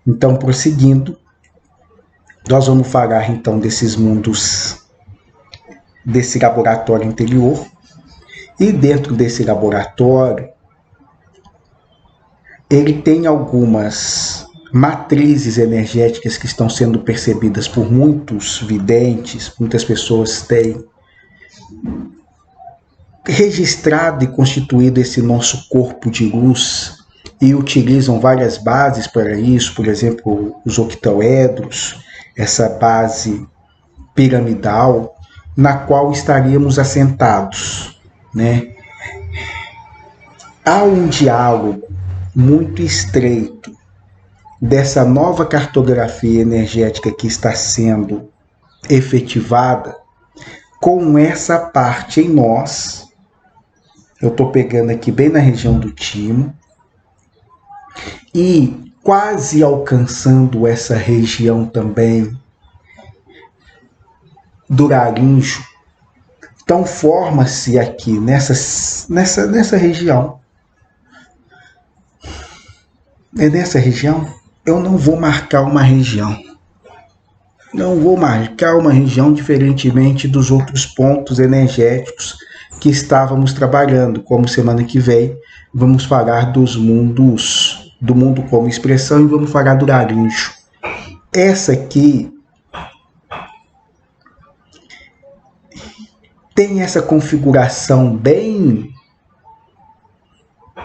Então, prosseguindo, nós vamos falar então desses mundos, desse laboratório interior, e dentro desse laboratório ele tem algumas matrizes energéticas que estão sendo percebidas por muitos videntes, muitas pessoas têm registrado e constituído esse nosso corpo de luz e utilizam várias bases para isso, por exemplo, os octaedros, essa base piramidal na qual estaríamos assentados, né? Há um diálogo muito estreito dessa nova cartografia energética que está sendo efetivada com essa parte em nós. Eu estou pegando aqui bem na região do timo e quase alcançando essa região também do laríngeo. Então forma-se aqui nessa região. É nessa região. Eu não vou marcar uma região. Não vou marcar uma região diferentemente dos outros pontos energéticos que estávamos trabalhando. Como semana que vem vamos falar dos mundos, do mundo como expressão, e vamos falar do laríngeo. Essa aqui tem essa configuração bem,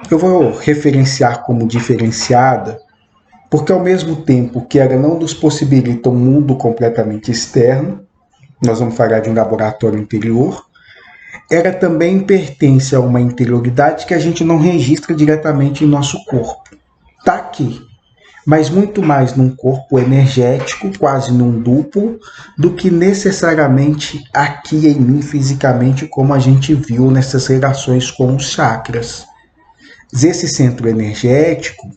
eu vou referenciar como diferenciada, porque ao mesmo tempo que ela não nos possibilita um mundo completamente externo, nós vamos falar de um laboratório interior, ela também pertence a uma interioridade que a gente não registra diretamente em nosso corpo. Está aqui, mas muito mais num corpo energético, quase num duplo, do que necessariamente aqui em mim fisicamente, como a gente viu nessas relações com os chakras. Esse centro energético,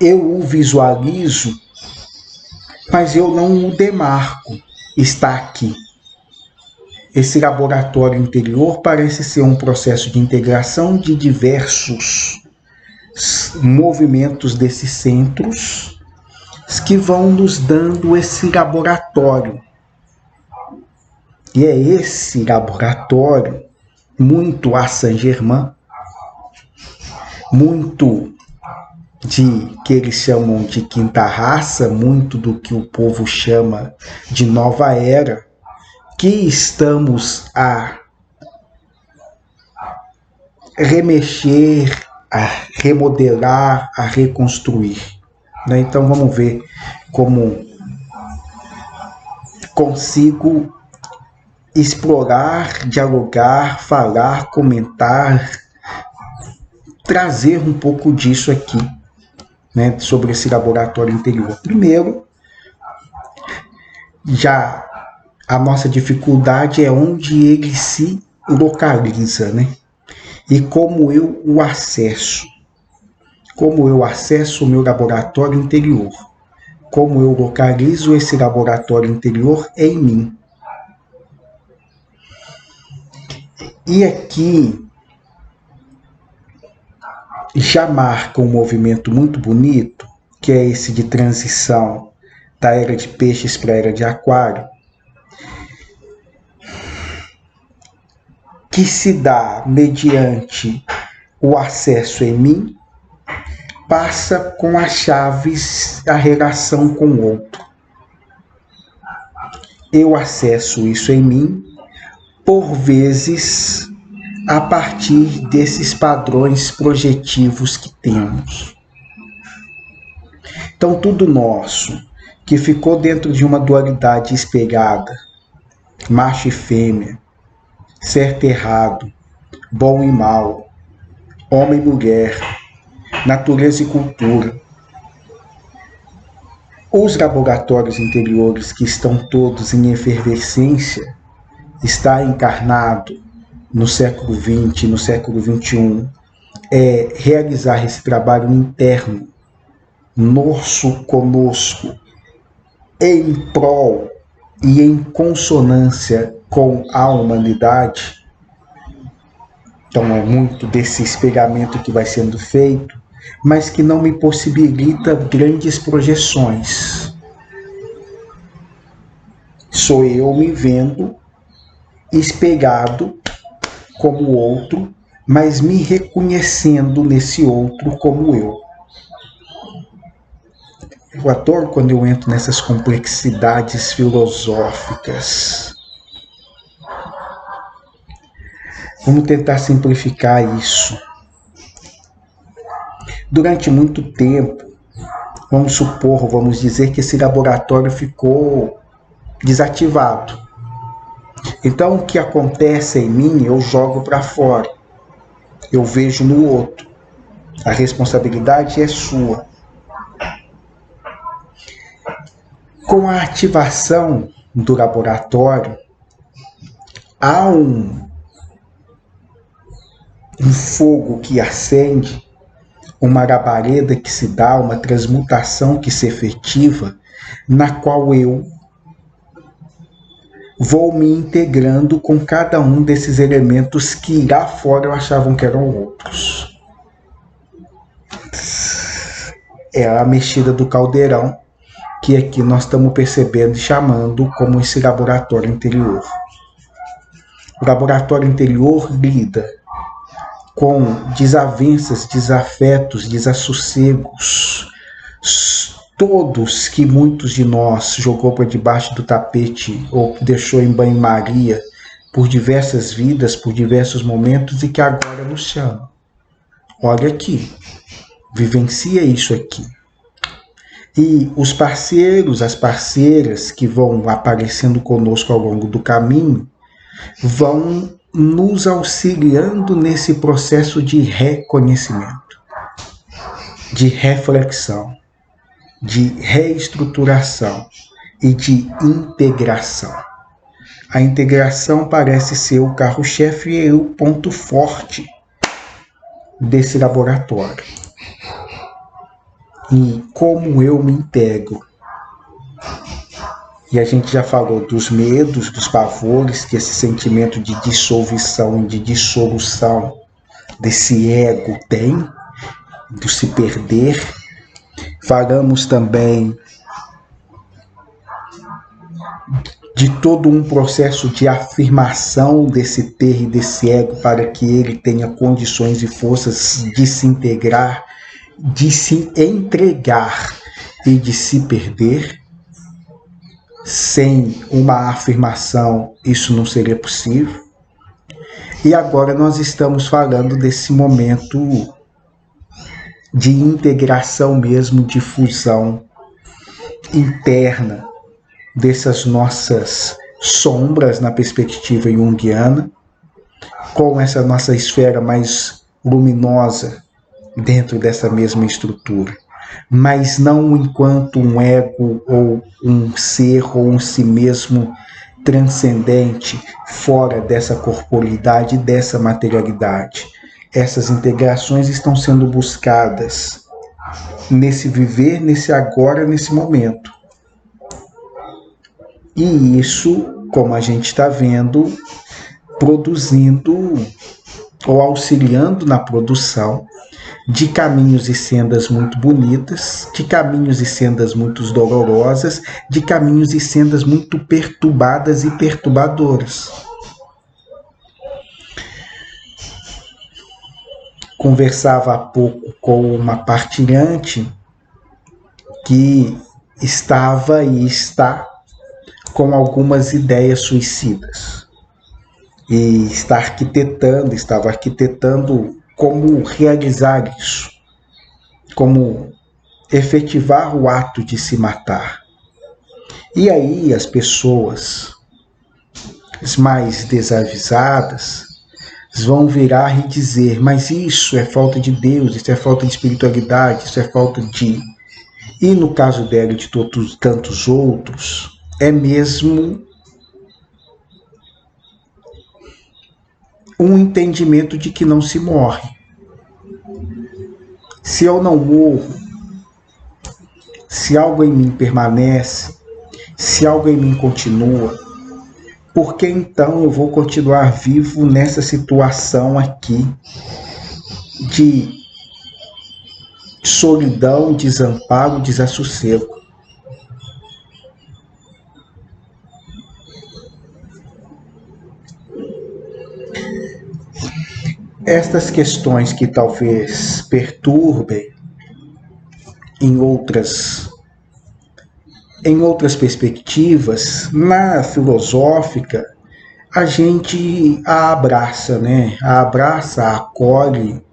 eu o visualizo, mas eu não o demarco. Está aqui. Esse laboratório interior parece ser um processo de integração de diversos movimentos desses centros que vão nos dando esse laboratório. E é esse laboratório muito a Saint-Germain, muito de que eles chamam de quinta raça, muito do que o povo chama de nova era, que estamos a remexer, a remodelar, a reconstruir. Então vamos ver como consigo explorar, dialogar, falar, comentar, trazer um pouco disso aqui, né, sobre esse laboratório interior. Primeiro, já a nossa dificuldade é onde ele se localiza, né? E como eu o acesso. Como eu acesso o meu laboratório interior. Como eu localizo esse laboratório interior em mim. E aqui já marca um movimento muito bonito, que é esse de transição da era de peixes para a era de aquário, que se dá mediante o acesso em mim, passa com as chaves a relação com o outro. Eu acesso isso em mim, por vezes, a partir desses padrões projetivos que temos. Então, tudo nosso que ficou dentro de uma dualidade espelhada, macho e fêmea, certo e errado, bom e mal, homem e mulher, natureza e cultura. Os laboratórios interiores que estão todos em efervescência, está encarnado no século XX, no século XXI, é realizar esse trabalho interno, nosso conosco, em prol e em consonância com a humanidade. Então é muito desse espelhamento que vai sendo feito, mas que não me possibilita grandes projeções. Sou eu me vendo espelhado como outro, mas me reconhecendo nesse outro como eu. Eu adoro quando eu entro nessas complexidades filosóficas. Vamos tentar simplificar isso. Durante muito tempo, vamos dizer que esse laboratório ficou desativado. Então, o que acontece em mim, eu jogo para fora. Eu vejo no outro. A responsabilidade é sua. Com a ativação do laboratório, há um fogo que acende, uma labareda que se dá, uma transmutação que se efetiva, na qual eu vou me integrando com cada um desses elementos que lá fora achavam que eram outros. É a mexida do caldeirão que aqui nós estamos percebendo e chamando como esse laboratório interior. O laboratório interior lida com desavenças, desafetos, desassossegos, todos que muitos de nós jogou para debaixo do tapete ou deixou em banho-maria por diversas vidas, por diversos momentos e que agora nos chama. Olha aqui, vivencia isso aqui. E os parceiros, as parceiras que vão aparecendo conosco ao longo do caminho, vão nos auxiliando nesse processo de reconhecimento, de reflexão, de reestruturação e de integração. A integração parece ser o carro-chefe e o ponto forte desse laboratório. E como eu me integro. E a gente já falou dos medos, dos pavores, que esse sentimento de dissolução e de dissolução desse ego tem, de se perder. Falamos também de todo um processo de afirmação desse ter e desse ego para que ele tenha condições e forças de se integrar, de se entregar e de se perder. Sem uma afirmação, isso não seria possível. E agora nós estamos falando desse momento de integração mesmo, de fusão interna dessas nossas sombras na perspectiva junguiana, com essa nossa esfera mais luminosa dentro dessa mesma estrutura, mas não enquanto um ego ou um ser ou um si mesmo transcendente fora dessa corporeidade, dessa materialidade. Essas integrações estão sendo buscadas nesse viver, nesse agora, nesse momento. E isso, como a gente está vendo, produzindo ou auxiliando na produção de caminhos e sendas muito bonitas, de caminhos e sendas muito dolorosas, de caminhos e sendas muito perturbadas e perturbadoras. Conversava há pouco com uma partilhante que estava e está com algumas ideias suicidas. E estava arquitetando como realizar isso, como efetivar o ato de se matar. E aí as pessoas as mais desavisadas vão virar e dizer, mas isso é falta de Deus, isso é falta de espiritualidade, isso é falta de... E no caso dela e de todos tantos outros, é mesmo um entendimento de que não se morre. Se eu não morro, se algo em mim permanece, se algo em mim continua, por que então eu vou continuar vivo nessa situação aqui de solidão, desamparo, desassossego. Estas questões que talvez perturbem em outras perspectivas, na filosófica, a gente a abraça, né? A abraça, a acolhe,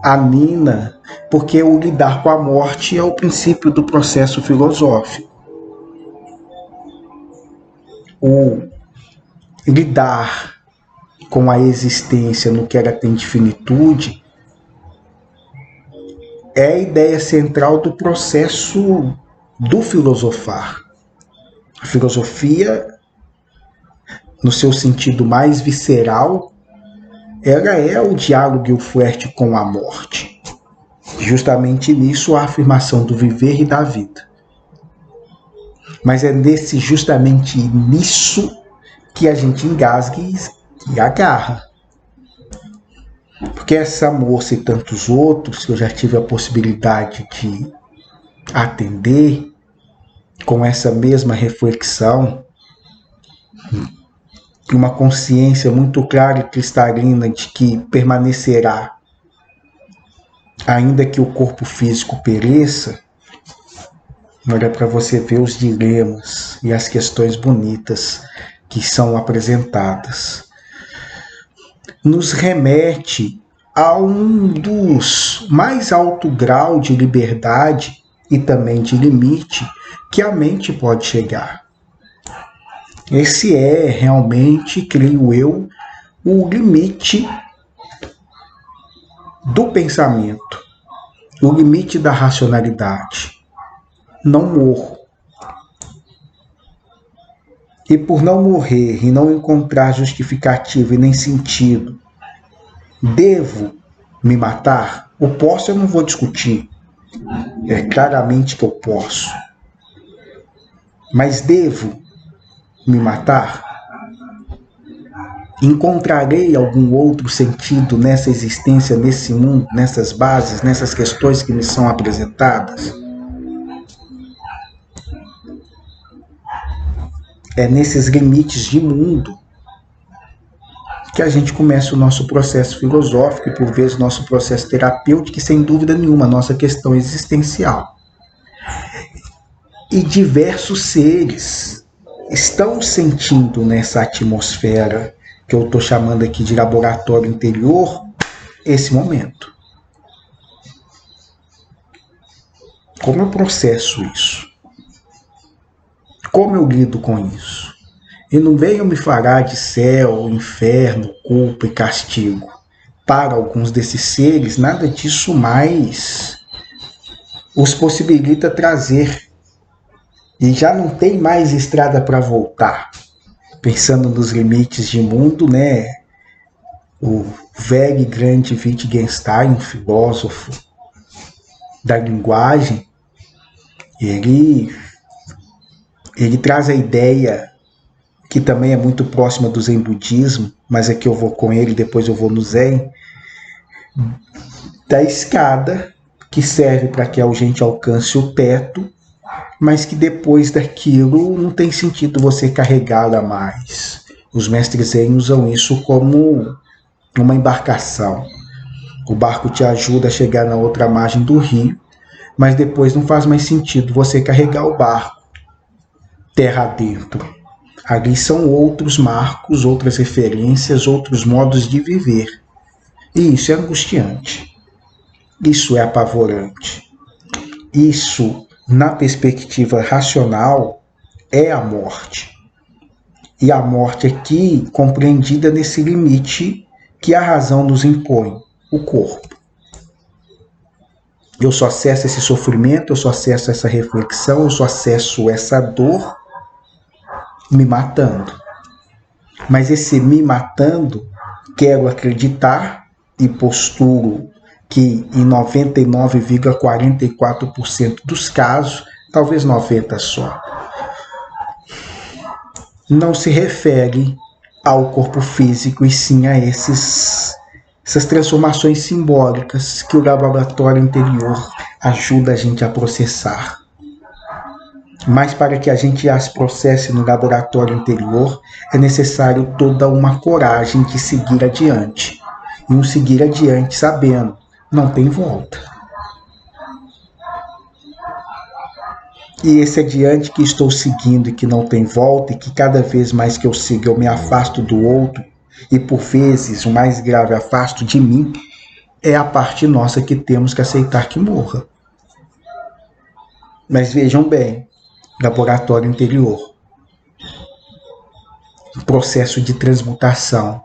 anina, porque o lidar com a morte é o princípio do processo filosófico. O lidar com a existência no que ela tem de finitude é a ideia central do processo do filosofar. A filosofia, no seu sentido mais visceral, ela é o diálogo e o flerte com a morte. Justamente nisso a afirmação do viver e da vida. Mas é justamente nisso que a gente engasga e agarra. Porque essa moça e tantos outros que eu já tive a possibilidade de atender com essa mesma reflexão, uma consciência muito clara e cristalina de que permanecerá, ainda que o corpo físico pereça. Olha para você ver os dilemas e as questões bonitas que são apresentadas. Nos remete a um dos mais alto grau de liberdade e também de limite que a mente pode chegar. Esse é realmente, creio eu, o limite do pensamento, o limite da racionalidade. Não morro. E por não morrer e não encontrar justificativa e nem sentido, devo me matar? O posso eu não vou discutir. É claramente que eu posso. Mas devo me matar? Encontrarei algum outro sentido nessa existência, nesse mundo, nessas bases, nessas questões que me são apresentadas? É nesses limites de mundo que a gente começa o nosso processo filosófico e, por vezes, nosso processo terapêutico e, sem dúvida nenhuma, a nossa questão existencial. E diversos seres estão sentindo nessa atmosfera que eu estou chamando aqui de laboratório interior esse momento. Como eu processo isso? Como eu lido com isso? E não venham me falar de céu, inferno, culpa e castigo. Para alguns desses seres, nada disso mais os possibilita trazer. E já não tem mais estrada para voltar. Pensando nos limites de mundo, né? O velho e grande Wittgenstein, um filósofo da linguagem, ele traz a ideia que também é muito próxima do Zen budismo, mas aqui eu vou com ele, depois eu vou no Zen, da escada que serve para que a gente alcance o teto, mas que depois daquilo não tem sentido você carregá-la mais. Os mestres Zen usam isso como uma embarcação. O barco te ajuda a chegar na outra margem do rio, mas depois não faz mais sentido você carregar o barco terra adentro. Ali são outros marcos, outras referências, outros modos de viver. E isso é angustiante. Isso é apavorante. Isso, na perspectiva racional, é a morte. E a morte aqui compreendida nesse limite que a razão nos impõe, o corpo. Eu só acesso esse sofrimento, eu só acesso essa reflexão, eu só acesso essa dor me matando. Mas esse me matando, quero acreditar e posturo que em 99,44% dos casos, talvez 90% só, não se refere ao corpo físico e sim a esses essas transformações simbólicas que o laboratório interior ajuda a gente a processar. Mas para que a gente as processe no laboratório interior, é necessário toda uma coragem de seguir adiante. E um seguir adiante sabendo, não tem volta. E esse adiante que estou seguindo e que não tem volta, e que cada vez mais que eu sigo eu me afasto do outro, e por vezes, o mais grave, afasto de mim, é a parte nossa que temos que aceitar que morra. Mas vejam bem, laboratório interior, processo de transmutação,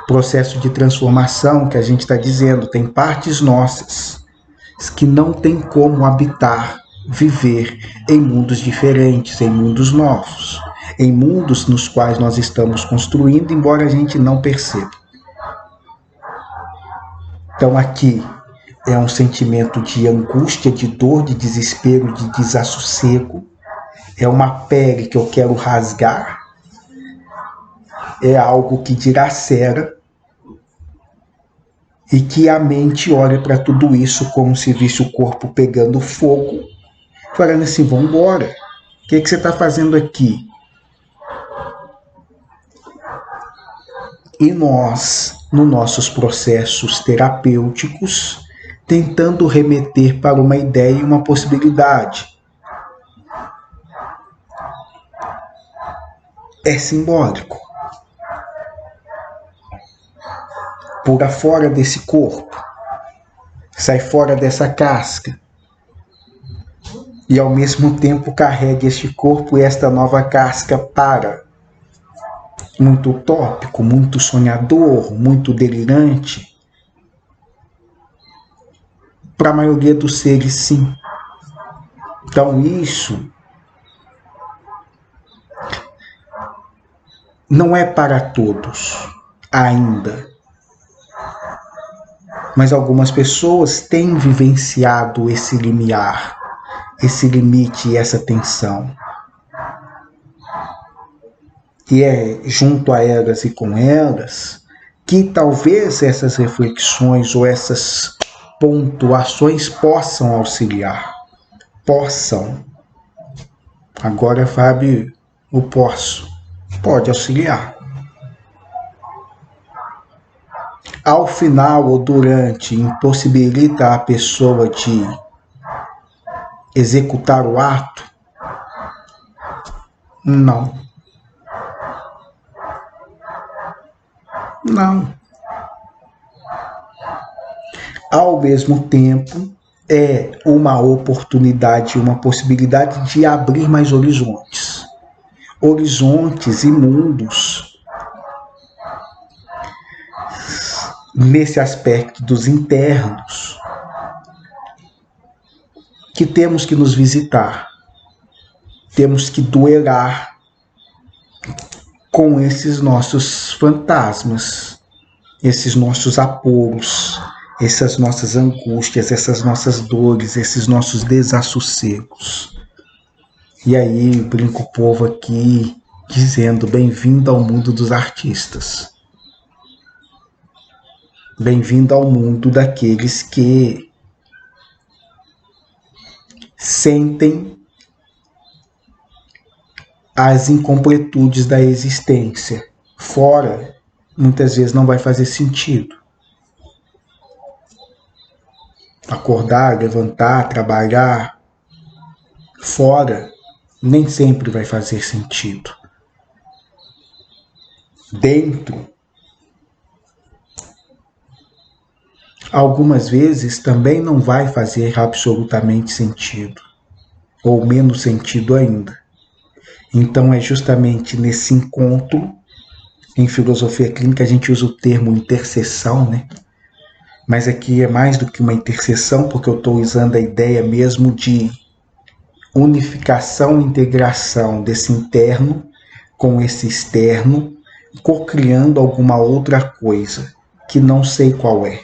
processo de transformação que a gente está dizendo, tem partes nossas que não tem como habitar, viver em mundos diferentes, em mundos novos, em mundos nos quais nós estamos construindo, embora a gente não perceba. Então aqui é um sentimento de angústia, de dor, de desespero, de desassossego, é uma pele que eu quero rasgar, é algo que dilacera, e que a mente olha para tudo isso como se visse o corpo pegando fogo, falando assim, vamos embora, o que você está fazendo aqui? E nós, nos nossos processos terapêuticos, tentando remeter para uma ideia e uma possibilidade. É simbólico. Pula fora desse corpo, sai fora dessa casca, e ao mesmo tempo carregue este corpo e esta nova casca para. Muito utópico, muito sonhador, muito delirante. Para a maioria dos seres, sim. Então isso não é para todos ainda. Mas algumas pessoas têm vivenciado esse limiar, esse limite e essa tensão. E é junto a elas e com elas que talvez essas reflexões ou essas pontuações possam auxiliar. Possam. Agora, Fábio, o posso. Pode auxiliar. Ao final ou durante, impossibilita a pessoa de executar o ato? Não. Não. Ao mesmo tempo, é uma oportunidade, uma possibilidade de abrir mais horizontes. Horizontes e mundos nesse aspecto dos internos que temos que nos visitar, temos que duelar com esses nossos fantasmas, esses nossos aporos, essas nossas angústias, essas nossas dores, esses nossos desassossegos. E aí brinca o povo aqui dizendo bem-vindo ao mundo dos artistas. Bem-vindo ao mundo daqueles que sentem as incompletudes da existência. Fora, muitas vezes não vai fazer sentido. Acordar, levantar, trabalhar, fora, nem sempre vai fazer sentido. Dentro, algumas vezes também não vai fazer absolutamente sentido, ou menos sentido ainda. Então é justamente nesse encontro, em filosofia clínica a gente usa o termo interseção, né? Mas aqui é mais do que uma interseção, porque eu estou usando a ideia mesmo de unificação e integração desse interno com esse externo, co-criando alguma outra coisa, que não sei qual é.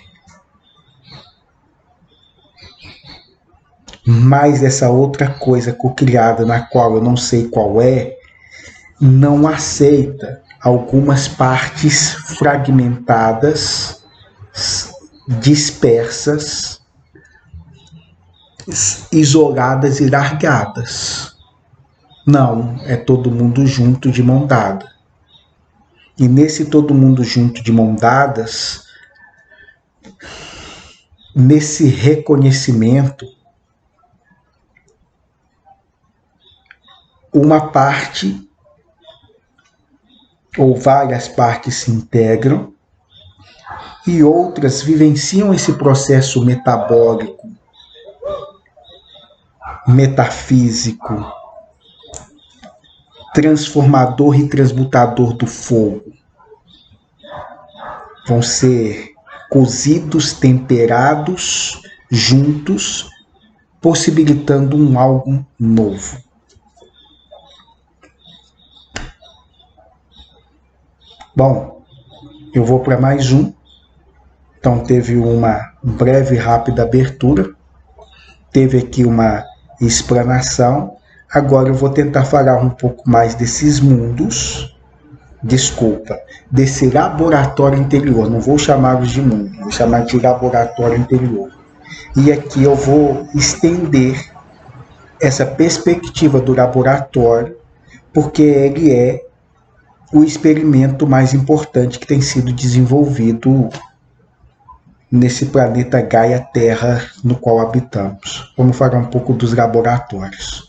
Mas essa outra coisa co-criada, na qual eu não sei qual é, não aceita algumas partes fragmentadas, dispersas, isoladas e largadas. Não, é todo mundo junto de mão dada. E nesse todo mundo junto de mão dadas, nesse reconhecimento, uma parte ou várias partes se integram e outras vivenciam esse processo metabólico, metafísico, transformador e transmutador do fogo. Vão ser cozidos, temperados, juntos, possibilitando um algo novo. Bom, eu vou para mais um. Então teve uma breve e rápida abertura, teve aqui uma explanação. Agora eu vou tentar falar um pouco mais desses mundos, desse laboratório interior. Não vou chamá-los de mundo, vou chamar de laboratório interior. E aqui eu vou estender essa perspectiva do laboratório, porque ele é o experimento mais importante que tem sido desenvolvido nesse planeta Gaia Terra no qual habitamos. Vamos falar um pouco dos laboratórios.